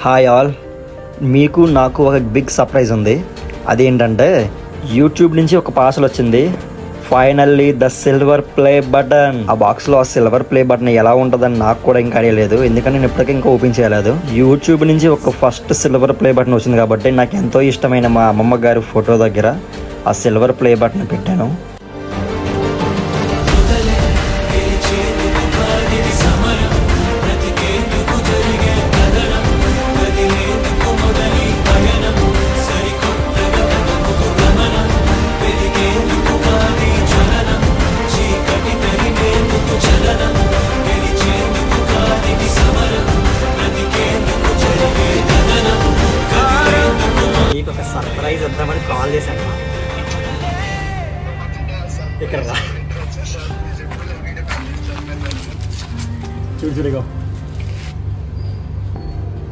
Hi all, మీకు నాకు ఒక బిగ్ సర్ప్రైజ్ ఉంది. అదేంటంటే యూట్యూబ్ నుంచి ఒక పార్సల్ వచ్చింది. Finally the silver play button. ఆ బాక్స్లో ఆ సిల్వర్ ప్లే బటన్ ఎలా ఉంటుందని నాకు కూడా ఇంకా ఐడియా లేదు, ఎందుకంటే నేను ఇప్పటికీ ఇంకా ఓపెన్ చేయలేదు. యూట్యూబ్ నుంచి ఒక ఫస్ట్ సిల్వర్ ప్లే బటన్ వచ్చింది కాబట్టి నాకు ఎంతో ఇష్టమైన మా అమ్మమ్మ గారి ఫోటో దగ్గర ఆ సిల్వర్ ప్లే బటన్ పెట్టాను. మీకు ఒక సర్ప్రైజ్ వద్దామని కాల్ చేశాను. ఇక్కడ చూడుగా